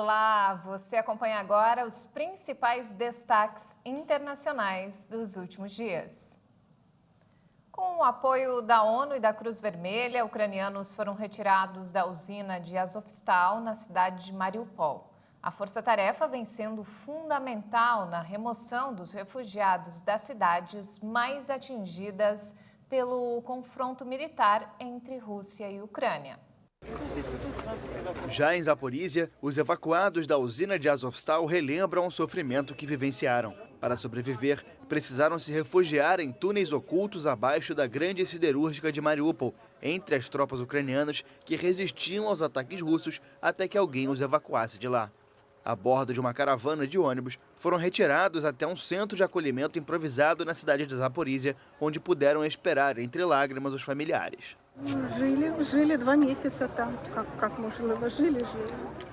Olá, você acompanha agora os principais destaques internacionais dos últimos dias. Com o apoio da ONU e da Cruz Vermelha, ucranianos foram retirados da usina de Azovstal, na cidade de Mariupol. A força-tarefa vem sendo fundamental na remoção dos refugiados das cidades mais atingidas pelo confronto militar entre Rússia e Ucrânia. Já em Zaporísia, os evacuados da usina de Azovstal relembram o sofrimento que vivenciaram. Para sobreviver, precisaram se refugiar em túneis ocultos abaixo da grande siderúrgica de Mariupol, entre as tropas ucranianas que resistiam aos ataques russos até que alguém os evacuasse de lá. A bordo de uma caravana de ônibus, foram retirados até um centro de acolhimento improvisado na cidade de Zaporísia, onde puderam esperar entre lágrimas os familiares.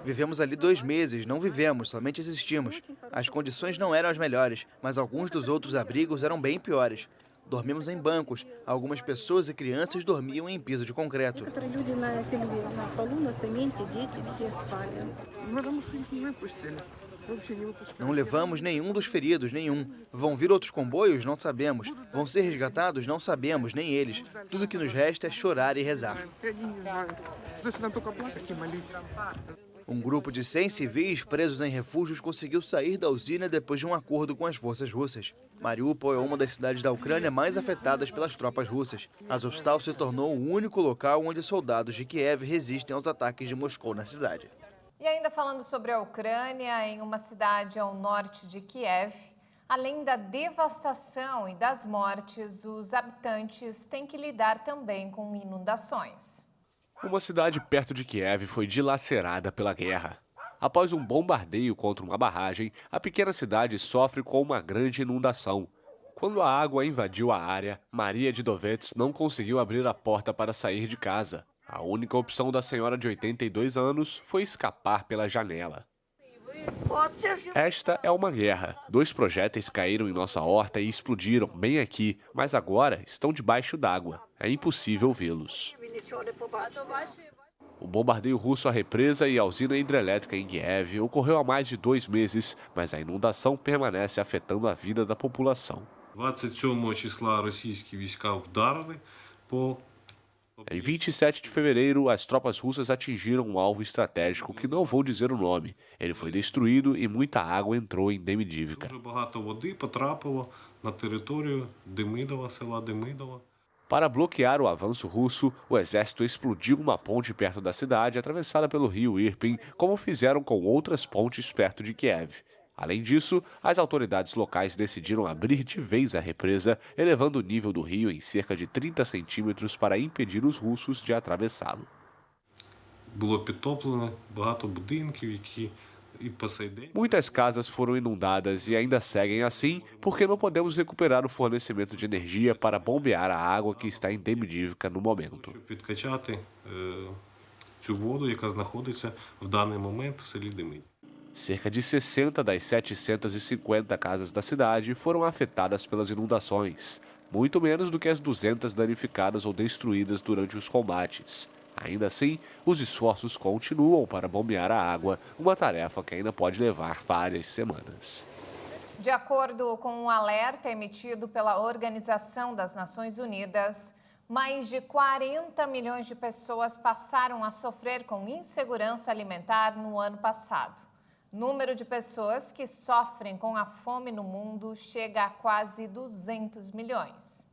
Vivemos ali 2 meses, não vivemos, somente existimos. As condições não eram as melhores, mas alguns dos outros abrigos eram bem piores. Dormimos em bancos, algumas pessoas e crianças dormiam em piso de concreto. Não levamos nenhum dos feridos, nenhum. Vão vir outros comboios? Não sabemos. Vão ser resgatados? Não sabemos, nem eles. Tudo que nos resta é chorar e rezar. Um grupo de 100 civis presos em refúgios conseguiu sair da usina depois de um acordo com as forças russas. Mariupol é uma das cidades da Ucrânia mais afetadas pelas tropas russas. Azovstal se tornou o único local onde soldados de Kiev resistem aos ataques de Moscou na cidade. E ainda falando sobre a Ucrânia, em uma cidade ao norte de Kiev, além da devastação e das mortes, os habitantes têm que lidar também com inundações. Uma cidade perto de Kiev foi dilacerada pela guerra. Após um bombardeio contra uma barragem, a pequena cidade sofre com uma grande inundação. Quando a água invadiu a área, Maria Didovets não conseguiu abrir a porta para sair de casa. A única opção da senhora de 82 anos foi escapar pela janela. Esta é uma guerra. 2 projéteis caíram em nossa horta e explodiram bem aqui, mas agora estão debaixo d'água. É impossível vê-los. O bombardeio russo à represa e à usina hidrelétrica em Kiev ocorreu há mais de 2 meses, mas a inundação permanece afetando a vida da população. 27 числа російські війська вдарили по Em 27 de fevereiro, as tropas russas atingiram um alvo estratégico que não vou dizer o nome. Ele foi destruído e muita água entrou em Demidivka. Дуже багато води потрапило на територію Демидова, села Демидова. Para bloquear o avanço russo, o exército explodiu uma ponte perto da cidade, atravessada pelo rio Irpin, como fizeram com outras pontes perto de Kiev. Além disso, as autoridades locais decidiram abrir de vez a represa, elevando o nível do rio em cerca de 30 centímetros para impedir os russos de atravessá-lo. Було підтоплено багато будинків, які і по сей день. Muitas casas foram inundadas e ainda seguem assim, porque não podemos recuperar o fornecimento de energia para bombear a água que está em Demidivka no momento. Щоб підкачати цю воду, яка знаходиться в даний момент в селі Демидів. Cerca de 60 das 750 casas da cidade foram afetadas pelas inundações, muito menos do que as 200 danificadas ou destruídas durante os combates. Ainda assim, os esforços continuam para bombear a água, uma tarefa que ainda pode levar várias semanas. De acordo com um alerta emitido pela Organização das Nações Unidas, mais de 40 milhões de pessoas passaram a sofrer com insegurança alimentar no ano passado. O número de pessoas que sofrem com a fome no mundo chega a quase 200 milhões.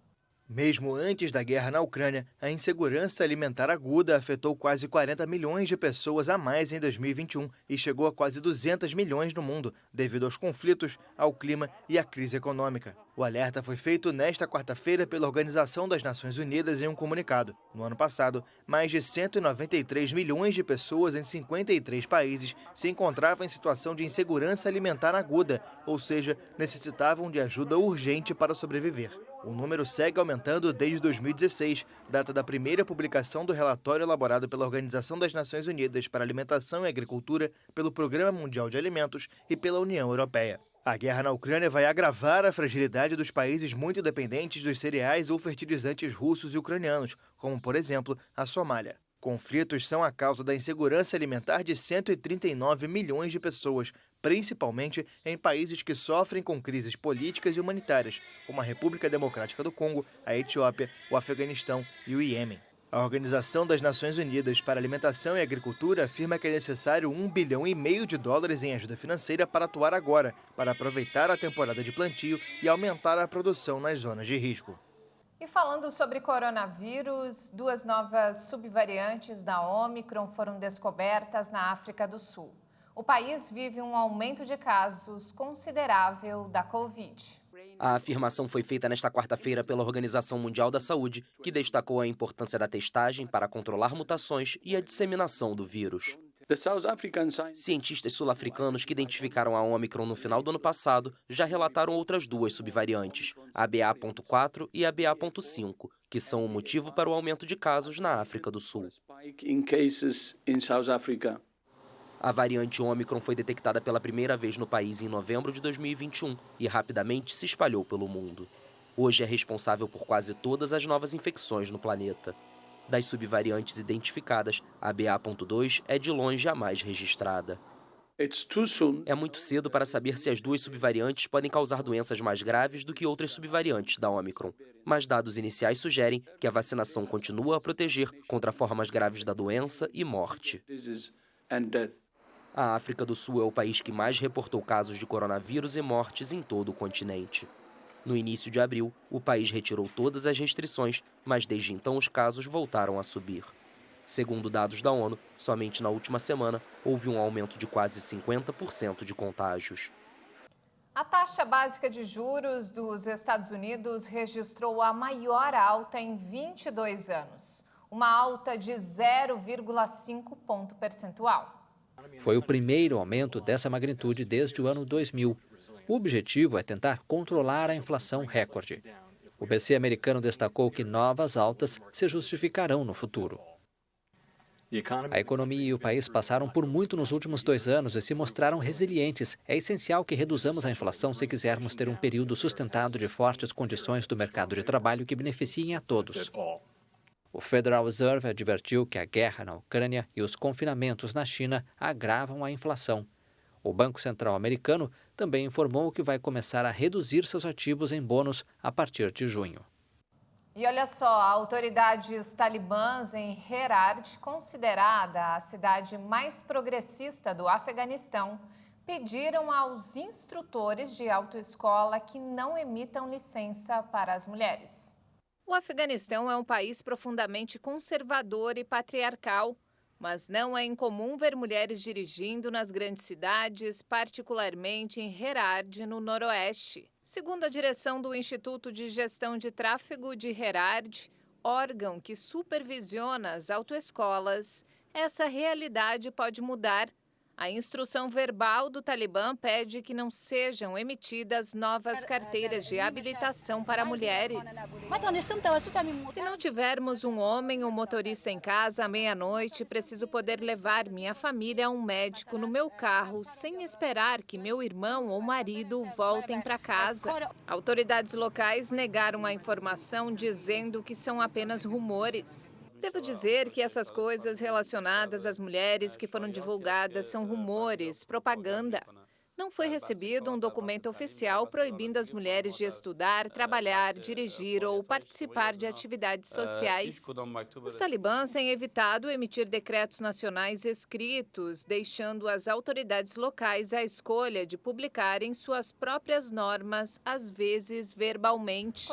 Mesmo antes da guerra na Ucrânia, a insegurança alimentar aguda afetou quase 40 milhões de pessoas a mais em 2021 e chegou a quase 200 milhões no mundo, devido aos conflitos, ao clima e à crise econômica. O alerta foi feito nesta quarta-feira pela Organização das Nações Unidas em um comunicado. No ano passado, mais de 193 milhões de pessoas em 53 países se encontravam em situação de insegurança alimentar aguda, ou seja, necessitavam de ajuda urgente para sobreviver. O número segue aumentando desde 2016, data da primeira publicação do relatório elaborado pela Organização das Nações Unidas para a Alimentação e Agricultura, pelo Programa Mundial de Alimentos e pela União Europeia. A guerra na Ucrânia vai agravar a fragilidade dos países muito dependentes dos cereais ou fertilizantes russos e ucranianos, como, por exemplo, a Somália. Conflitos são a causa da insegurança alimentar de 139 milhões de pessoas, principalmente em países que sofrem com crises políticas e humanitárias, como a República Democrática do Congo, a Etiópia, o Afeganistão e o Iêmen. A Organização das Nações Unidas para Alimentação e Agricultura afirma que é necessário US$ 1,5 bilhão em ajuda financeira para atuar agora, para aproveitar a temporada de plantio e aumentar a produção nas zonas de risco. E falando sobre coronavírus, 2 novas subvariantes da Omicron foram descobertas na África do Sul. O país vive um aumento de casos considerável da Covid. A afirmação foi feita nesta quarta-feira pela Organização Mundial da Saúde, que destacou a importância da testagem para controlar mutações e a disseminação do vírus. Cientistas sul-africanos que identificaram a Omicron no final do ano passado já relataram outras 2 subvariantes, a BA.4 e a BA.5, que são o motivo para o aumento de casos na África do Sul. A variante Omicron foi detectada pela primeira vez no país em novembro de 2021 e rapidamente se espalhou pelo mundo. Hoje é responsável por quase todas as novas infecções no planeta. Das subvariantes identificadas, a BA.2 é de longe a mais registrada. É muito cedo para saber se as 2 subvariantes podem causar doenças mais graves do que outras subvariantes da Omicron, mas dados iniciais sugerem que a vacinação continua a proteger contra formas graves da doença e morte. A África do Sul é o país que mais reportou casos de coronavírus e mortes em todo o continente. No início de abril, o país retirou todas as restrições, mas desde então os casos voltaram a subir. Segundo dados da ONU, somente na última semana houve um aumento de quase 50% de contágios. A taxa básica de juros dos Estados Unidos registrou a maior alta em 22 anos, uma alta de 0,5 ponto percentual. Foi o primeiro aumento dessa magnitude desde o ano 2000. O objetivo é tentar controlar a inflação recorde. O BC americano destacou que novas altas se justificarão no futuro. A economia e o país passaram por muito nos últimos 2 anos e se mostraram resilientes. É essencial que reduzamos a inflação se quisermos ter um período sustentado de fortes condições do mercado de trabalho que beneficiem a todos. O Federal Reserve advertiu que a guerra na Ucrânia e os confinamentos na China agravam a inflação. O Banco Central americano também informou que vai começar a reduzir seus ativos em bônus a partir de junho. E olha só, autoridades talibãs em Herat, considerada a cidade mais progressista do Afeganistão, pediram aos instrutores de autoescola que não emitam licença para as mulheres. O Afeganistão é um país profundamente conservador e patriarcal, mas não é incomum ver mulheres dirigindo nas grandes cidades, particularmente em Herat, no noroeste. Segundo a direção do Instituto de Gestão de Tráfego de Herat, órgão que supervisiona as autoescolas, essa realidade pode mudar. A instrução verbal do Talibã pede que não sejam emitidas novas carteiras de habilitação para mulheres. Se não tivermos um homem ou motorista em casa à meia-noite, preciso poder levar minha família a um médico no meu carro sem esperar que meu irmão ou marido voltem para casa. Autoridades locais negaram a informação dizendo que são apenas rumores. Devo dizer que essas coisas relacionadas às mulheres que foram divulgadas são rumores, propaganda. Não foi recebido um documento oficial proibindo as mulheres de estudar, trabalhar, dirigir ou participar de atividades sociais. Os talibãs têm evitado emitir decretos nacionais escritos, deixando as autoridades locais a escolha de publicarem suas próprias normas, às vezes verbalmente.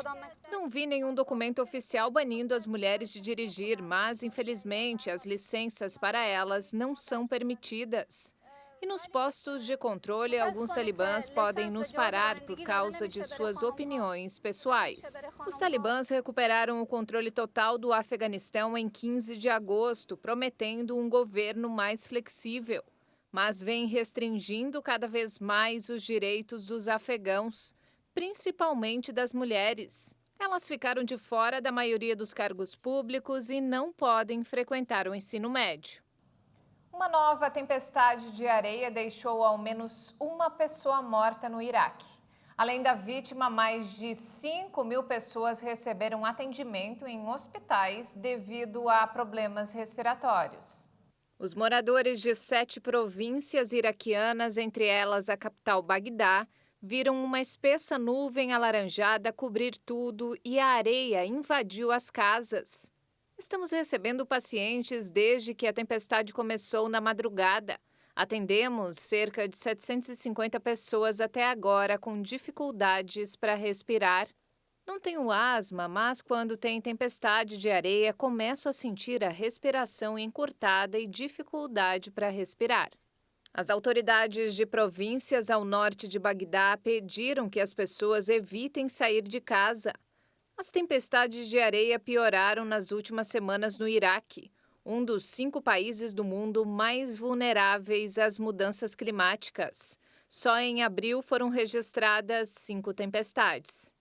Não vi nenhum documento oficial banindo as mulheres de dirigir, mas, infelizmente, as licenças para elas não são permitidas. E nos postos de controle, alguns talibãs podem nos parar por causa de suas opiniões pessoais. Os talibãs recuperaram o controle total do Afeganistão em 15 de agosto, prometendo um governo mais flexível, mas vem restringindo cada vez mais os direitos dos afegãos, principalmente das mulheres. Elas ficaram de fora da maioria dos cargos públicos e não podem frequentar o ensino médio. Uma nova tempestade de areia deixou ao menos uma pessoa morta no Iraque. Além da vítima, mais de 5.000 pessoas receberam atendimento em hospitais devido a problemas respiratórios. Os moradores de 7 províncias iraquianas, entre elas a capital Bagdá, viram uma espessa nuvem alaranjada cobrir tudo e a areia invadiu as casas. Estamos recebendo pacientes desde que a tempestade começou na madrugada. Atendemos cerca de 750 pessoas até agora com dificuldades para respirar. Não tenho asma, mas quando tem tempestade de areia, começo a sentir a respiração encurtada e dificuldade para respirar. As autoridades de províncias ao norte de Bagdá pediram que as pessoas evitem sair de casa. As tempestades de areia pioraram nas últimas semanas no Iraque, um dos 5 países do mundo mais vulneráveis às mudanças climáticas. Só em abril foram registradas 5 tempestades.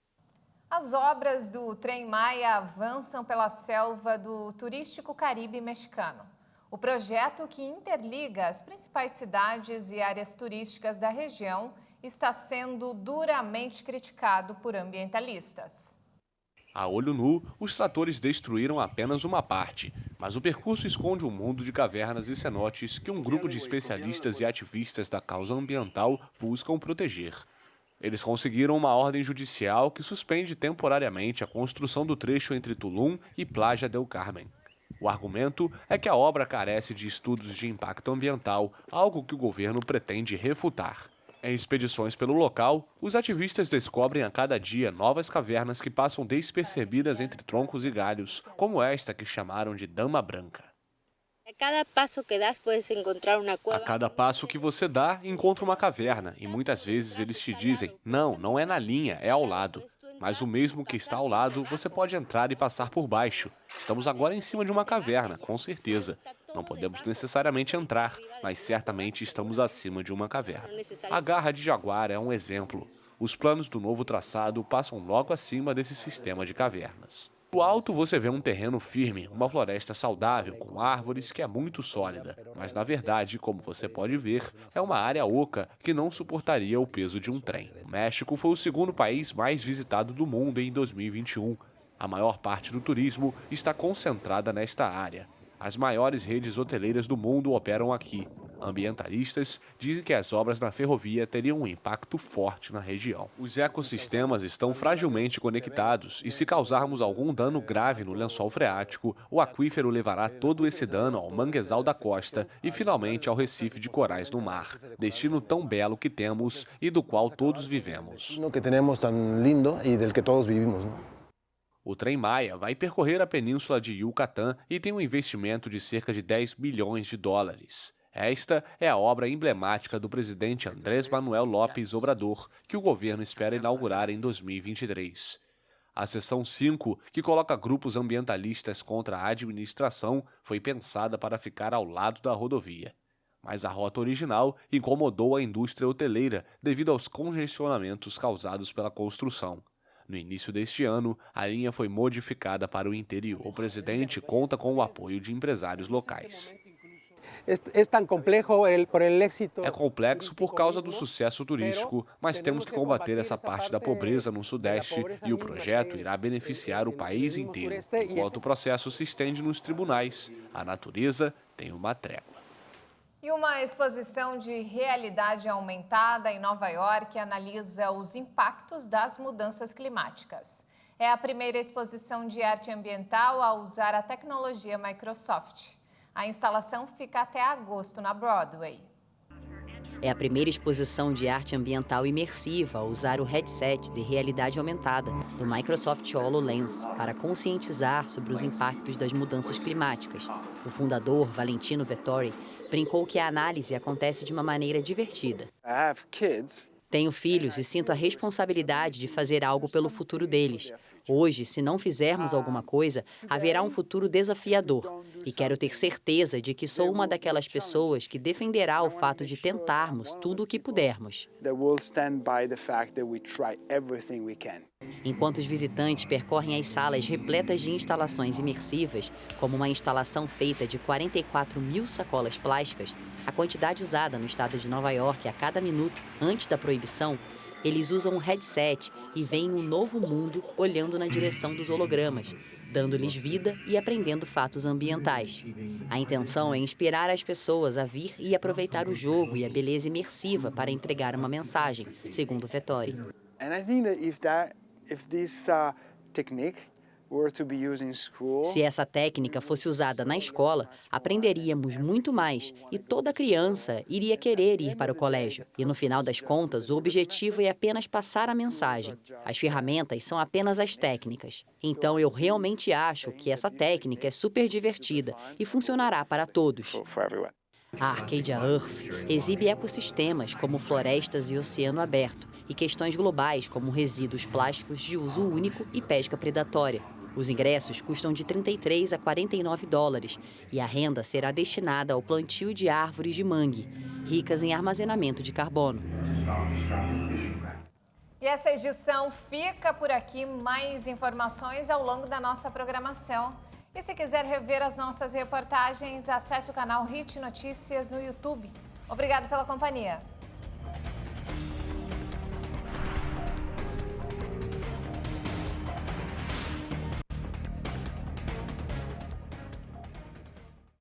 As obras do Trem Maia avançam pela selva do turístico Caribe mexicano. O projeto, que interliga as principais cidades e áreas turísticas da região, está sendo duramente criticado por ambientalistas. A olho nu, os tratores destruíram apenas uma parte, mas o percurso esconde um mundo de cavernas e cenotes que um grupo de especialistas e ativistas da causa ambiental buscam proteger. Eles conseguiram uma ordem judicial que suspende temporariamente a construção do trecho entre Tulum e Playa del Carmen. O argumento é que a obra carece de estudos de impacto ambiental, algo que o governo pretende refutar. Em expedições pelo local, os ativistas descobrem a cada dia novas cavernas que passam despercebidas entre troncos e galhos, como esta que chamaram de Dama Branca. A cada passo que das, puedes encontrar uma cueva. A cada passo que você dá, encontra uma caverna, e muitas vezes eles te dizem, não é na linha, é ao lado. Mas o mesmo que está ao lado, você pode entrar e passar por baixo. Estamos agora em cima de uma caverna, com certeza. Não podemos necessariamente entrar, mas certamente estamos acima de uma caverna. A Garra de Jaguar é um exemplo. Os planos do novo traçado passam logo acima desse sistema de cavernas. Do alto você vê um terreno firme, uma floresta saudável, com árvores que é muito sólida. Mas na verdade, como você pode ver, é uma área oca que não suportaria o peso de um trem. O México foi o segundo país mais visitado do mundo em 2021. A maior parte do turismo está concentrada nesta área. As maiores redes hoteleiras do mundo operam aqui. Ambientalistas dizem que as obras na ferrovia teriam um impacto forte na região. Os ecossistemas estão fragilmente conectados e se causarmos algum dano grave no lençol freático, o aquífero levará todo esse dano ao manguezal da costa e finalmente ao recife de corais no mar, destino tão belo que temos e do qual todos vivemos. Que temos tão lindo e del que todos vivimos, não? O Trem Maia vai percorrer a península de Yucatán e tem um investimento de cerca de 10 bilhões de dólares. Esta é a obra emblemática do presidente Andrés Manuel López Obrador, que o governo espera inaugurar em 2023. A seção 5, que coloca grupos ambientalistas contra a administração, foi pensada para ficar ao lado da rodovia. Mas a rota original incomodou a indústria hoteleira devido aos congestionamentos causados pela construção. No início deste ano, a linha foi modificada para o interior. O presidente conta com o apoio de empresários locais. É complexo por causa do sucesso turístico, mas temos que combater essa parte da pobreza no Sudeste e o projeto irá beneficiar o país inteiro. Enquanto o processo se estende nos tribunais, a natureza tem uma trégua. E uma exposição de realidade aumentada em Nova York analisa os impactos das mudanças climáticas. É a primeira exposição de arte ambiental a usar a tecnologia Microsoft. A instalação fica até agosto na Broadway. É a primeira exposição de arte ambiental imersiva a usar o headset de realidade aumentada do Microsoft HoloLens para conscientizar sobre os impactos das mudanças climáticas. O fundador, Valentino Vettori, brincou que a análise acontece de uma maneira divertida. Tenho filhos e sinto a responsabilidade de fazer algo pelo futuro deles. Hoje, se não fizermos alguma coisa, haverá um futuro desafiador. E quero ter certeza de que sou uma daquelas pessoas que defenderá o fato de tentarmos tudo o que pudermos. Enquanto os visitantes percorrem as salas repletas de instalações imersivas, como uma instalação feita de 44 mil sacolas plásticas, a quantidade usada no estado de Nova York a cada minuto antes da proibição Eles usam um headset e veem um novo mundo olhando na direção dos hologramas, dando-lhes vida e aprendendo fatos ambientais. A intenção é inspirar as pessoas a vir e aproveitar o jogo e a beleza imersiva para entregar uma mensagem, segundo Vettori. Se essa técnica fosse usada na escola, aprenderíamos muito mais e toda criança iria querer ir para o colégio. E no final das contas, o objetivo é apenas passar a mensagem. As ferramentas são apenas as técnicas. Então eu realmente acho que essa técnica é super divertida e funcionará para todos. A Arcadia Earth exibe ecossistemas como florestas e oceano aberto e questões globais como resíduos plásticos de uso único e pesca predatória. Os ingressos custam de $33 a $49 e a renda será destinada ao plantio de árvores de mangue, ricas em armazenamento de carbono. E essa edição fica por aqui. Mais informações ao longo da nossa programação. E se quiser rever as nossas reportagens, acesse o canal HIT Notícias no YouTube. Obrigada pela companhia.